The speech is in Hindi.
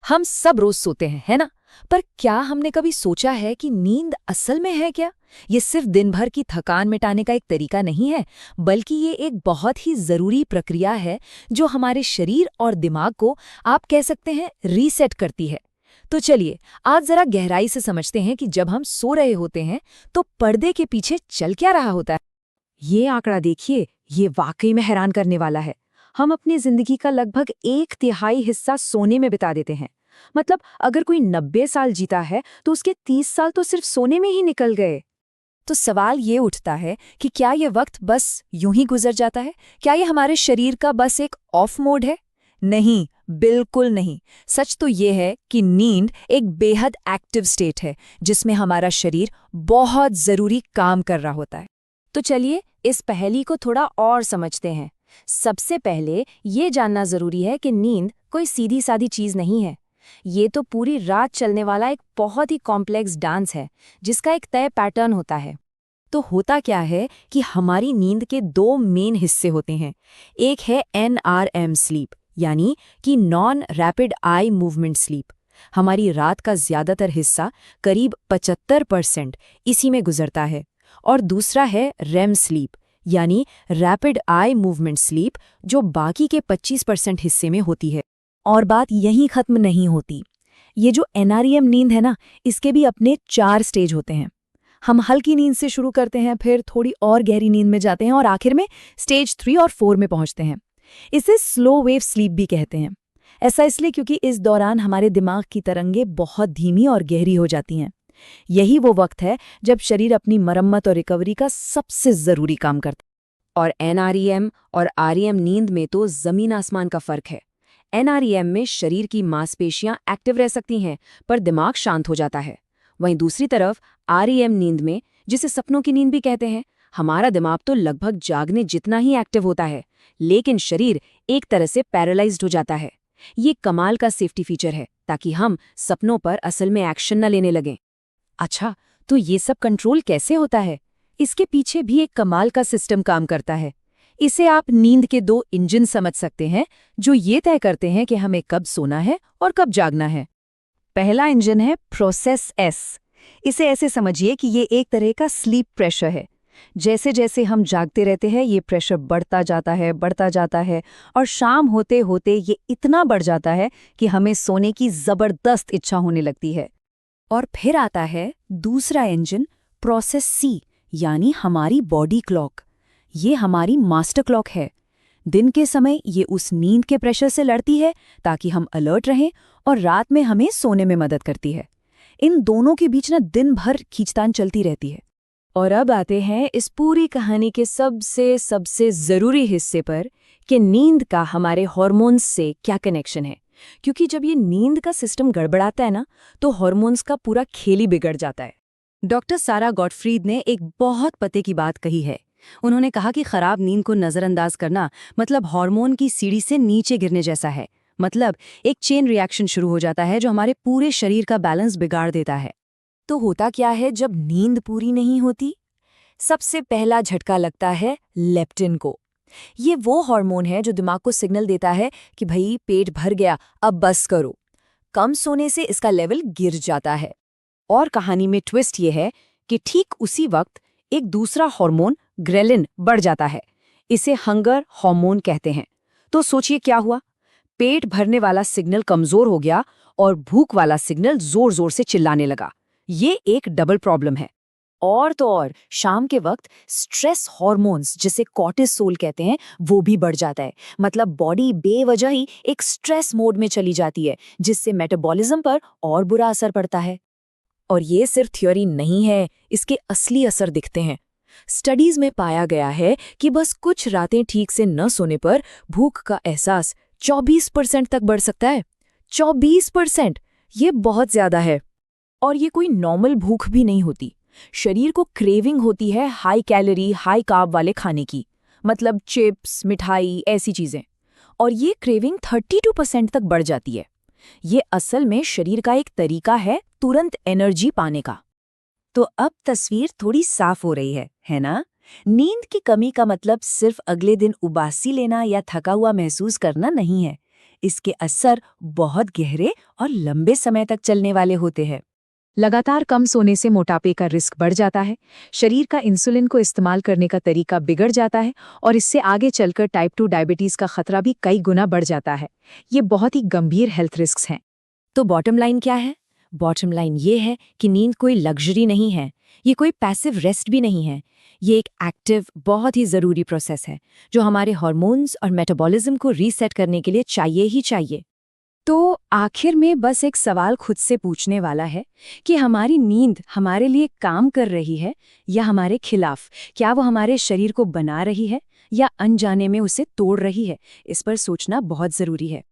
हम सब रोज सोते हैं, है ना? पर क्या हमने कभी सोचा है कि नींद असल में है क्या? ये सिर्फ दिन भर की थकान मिटाने का एक तरीका नहीं है, बल्कि ये एक बहुत ही जरूरी प्रक्रिया है जो हमारे शरीर और दिमाग को, आप कह सकते हैं, रीसेट करती है। तो चलिए, आज जरा गहराई से समझते हैं कि जब हम सो रहे होते हैं तो पर्दे के पीछे चल क्या रहा होता है। ये आंकड़ा देखिए, ये वाकई में हैरान करने वाला है। हम अपनी जिंदगी का लगभग 1/3 हिस्सा सोने में बिता देते हैं। मतलब अगर कोई 90 साल जीता है तो उसके 30 साल तो सिर्फ सोने में ही निकल गए। तो सवाल ये उठता है कि क्या ये वक्त बस यूं ही गुजर जाता है? क्या ये हमारे शरीर का बस एक ऑफ मोड है? नहीं, बिल्कुल नहीं। सच तो ये है कि नींद एक बेहद एक्टिव स्टेट है जिसमें हमारा शरीर बहुत जरूरी काम कर रहा होता है। तो चलिए इस पहेली को थोड़ा और समझते हैं। सबसे पहले ये जानना जरूरी है कि नींद कोई सीधी सादी चीज नहीं है। ये तो पूरी रात चलने वाला एक बहुत ही कॉम्प्लेक्स डांस है जिसका एक तय पैटर्न होता है। तो होता क्या है कि हमारी नींद के 2 मेन हिस्से होते हैं। एक है NREM स्लीप, यानी कि non rapid eye movement sleep. हमारी रात का ज्यादातर हिस्सा, करीब 75%, इसी में गुजरता है। और दूसरा है REM स्लीप, यानी रैपिड आई मूवमेंट स्लीप, जो बाकी के 25% हिस्से में होती है। और बात यहीं खत्म नहीं होती। ये जो NREM नींद है ना, इसके भी अपने 4 स्टेज होते हैं। हम हल्की नींद से शुरू करते हैं, फिर थोड़ी और गहरी नींद में जाते हैं और आखिर में स्टेज 3 और 4 में पहुंचते हैं। इसे स्लो वेव स्लीप भी कहते हैं। ऐसा इसलिए क्योंकि इस दौरान हमारे दिमाग की तरंगें बहुत धीमी और गहरी हो जाती हैं। यही वो वक्त है जब शरीर अपनी मरम्मत और रिकवरी का सबसे जरूरी काम करता है। और NREM और REM नींद में तो जमीन आसमान का फर्क है। NREM में शरीर की मांसपेशियां एक्टिव रह सकती हैं, पर दिमाग शांत हो जाता है। वहीं दूसरी तरफ REM नींद में, जिसे सपनों की नींद भी कहते हैं, हमारा दिमाग तो लगभग जागने जितना ही एक्टिव होता है, लेकिन शरीर एक तरह से पैरालाइज्ड हो जाता है। ये कमाल का सेफ्टी फीचर है, ताकि हम सपनों पर असल में एक्शन न लेने लगें। अच्छा, तो ये सब कंट्रोल कैसे होता है? इसके पीछे भी एक कमाल का सिस्टम काम करता है। इसे आप नींद के 2 इंजन समझ सकते हैं, जो ये तय करते हैं कि हमें कब सोना है और कब जागना है। पहला इंजन है प्रोसेस S। इसे ऐसे समझिए कि ये एक तरह का स्लीप प्रेशर है। जैसे जैसे हम जागते रहते हैं, ये प्रेशर बढ़ता जाता है और शाम होते होते ये इतना बढ़ जाता है कि हमें सोने की जबरदस्त इच्छा होने लगती है। और फिर आता है दूसरा इंजन, प्रोसेस C, यानी हमारी बॉडी क्लॉक। ये हमारी मास्टर क्लॉक है। दिन के समय ये उस नींद के प्रेशर से लड़ती है ताकि हम अलर्ट रहें, और रात में हमें सोने में मदद करती है। इन दोनों के बीच ना दिन भर खींचतान चलती रहती है। और अब आते हैं इस पूरी कहानी के सबसे जरूरी हिस्से पर, कि नींद का हमारे हार्मोन्स से क्या कनेक्शन है। क्योंकि जब ये नींद का सिस्टम गड़बड़ाता है ना, तो हार्मोन्स का पूरा खेल ही बिगड़ जाता है। डॉक्टर सारा गॉटफ्रीड ने एक बहुत पते की बात कही है। उन्होंने कहा कि खराब नींद को नजरअंदाज करना मतलब हार्मोन की सीढ़ी से नीचे गिरने जैसा है। मतलब एक चेन रिएक्शन शुरू हो जाता है जो हमारे पूरे शरीर का बैलेंस बिगाड़ देता है। तो होता क्या है जब नींद पूरी नहीं होती? सबसे पहला झटका लगता है लेप्टिन को। ये वो हार्मोन है जो दिमाग को सिग्नल देता है कि भाई पेट भर गया, अब बस करो। कम सोने से इसका लेवल गिर जाता है। और कहानी में ट्विस्ट ये है कि ठीक उसी वक्त एक दूसरा हार्मोन ग्रेलिन बढ़ जाता है। इसे हंगर हार्मोन कहते हैं। तो सोचिए क्या हुआ। पेट भरने वाला सिग्नल कमजोर हो गया और भूख वाला सिग्नल जोर जोर से चिल्लाने लगा। ये एक डबल प्रॉब्लम है। और तो और शाम के वक्त स्ट्रेस हार्मोन्स, जिसे कॉर्टिसोल कहते हैं, वो भी बढ़ जाता है। मतलब बॉडी बेवजह ही एक स्ट्रेस मोड में चली जाती है, जिससे मेटाबॉलिज्म पर और बुरा असर पड़ता है। और ये सिर्फ थ्योरी नहीं है, इसके असली असर दिखते हैं। स्टडीज में पाया गया है कि बस कुछ रातें ठीक से न सोने पर भूख का एहसास 24% तक बढ़ सकता है। 24%! ये बहुत ज्यादा है। और ये कोई नॉर्मल भूख भी नहीं होती। शरीर को क्रेविंग होती है हाई कैलोरी, हाई कार्ब वाले खाने की, मतलब चिप्स, मिठाई, ऐसी चीजें। और ये क्रेविंग 32% तक बढ़ जाती है। ये असल में शरीर का एक तरीका है तुरंत एनर्जी पाने का। तो अब तस्वीर थोड़ी साफ हो रही है ना? नींद की कमी का मतलब सिर्फ अगले दिन उबासी लेना या थका हुआ महसूस करना नहीं है। इसके असर बहुत गहरे और लंबे समय तक चलने वाले होते हैं। लगातार कम सोने से मोटापे का रिस्क बढ़ जाता है, शरीर का इंसुलिन को इस्तेमाल करने का तरीका बिगड़ जाता है और इससे आगे चलकर टाइप 2 डायबिटीज का खतरा भी कई गुना बढ़ जाता है। ये बहुत ही गंभीर हेल्थ रिस्क्स हैं। तो बॉटम लाइन क्या है? बॉटम लाइन ये है कि नींद कोई लग्जरी नहीं है, ये कोई पैसिव रेस्ट भी नहीं है। ये एक एक्टिव, बहुत ही ज़रूरी प्रोसेस है जो हमारे हार्मोन्स और मेटाबॉलिज्म को रीसेट करने के लिए चाहिए ही चाहिए। तो आखिर में बस एक सवाल खुद से पूछने वाला है कि हमारी नींद हमारे लिए काम कर रही है या हमारे खिलाफ? क्या वो हमारे शरीर को बना रही है या अनजाने में उसे तोड़ रही है? इस पर सोचना बहुत ज़रूरी है।